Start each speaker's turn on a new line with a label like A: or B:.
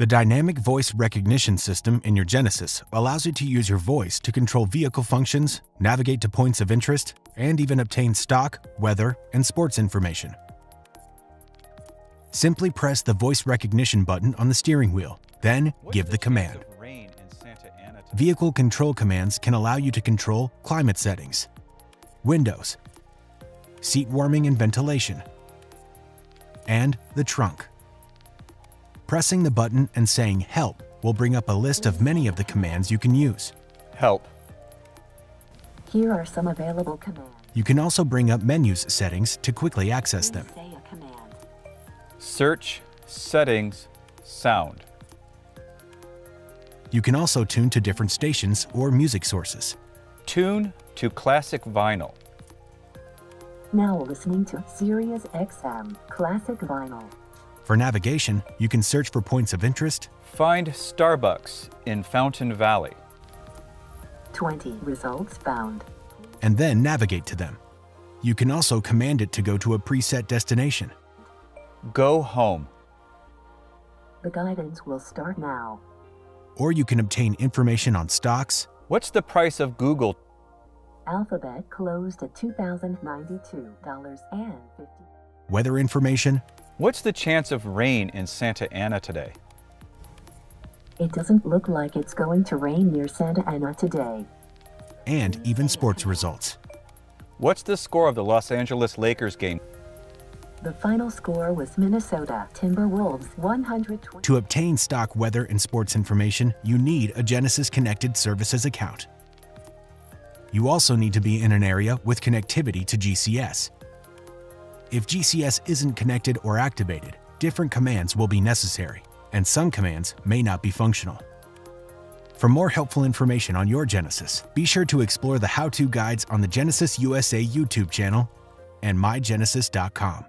A: The dynamic voice recognition system in your Genesis allows you to use your voice to control vehicle functions, navigate to points of interest, and even obtain stock, weather, and sports information. Simply press the voice recognition button on the steering wheel, then give the command. Vehicle control commands can allow you to control climate settings, windows, seat warming and ventilation, and the trunk. Pressing the button and saying "Help" will bring up a list of many of the commands you can use.
B: Help.
C: Here are some available commands.
A: You can also bring up menus settings to quickly access them.
C: Say a command.
B: Search, settings, sound.
A: You can also tune to different stations or music sources.
B: Tune to classic vinyl.
C: Now listening to Sirius XM Classic Vinyl.
A: For navigation, you can search for points of interest,
B: Find Starbucks in Fountain Valley.
C: 20 results found.
A: and then navigate to them. You can also command it to go to a preset destination.
B: Go home.
C: The guidance will start now.
A: Or you can obtain information on stocks,
B: What's the price of Google?
C: Alphabet closed at $2,092.50.
A: weather information,
B: What's the chance of rain in Santa Ana today?
C: It doesn't look like it's going to rain near Santa Ana today.
A: and even sports results.
B: What's the score of the Los Angeles Lakers game?
C: The final score was Minnesota Timberwolves 120.
A: To obtain stock weather and sports information, you need a Genesis Connected Services account. You also need to be in an area with connectivity to GCS. If GCS isn't connected or activated, different commands will be necessary, and some commands may not be functional. For more helpful information on your Genesis, be sure to explore the how-to guides on the Genesis USA YouTube channel and mygenesis.com.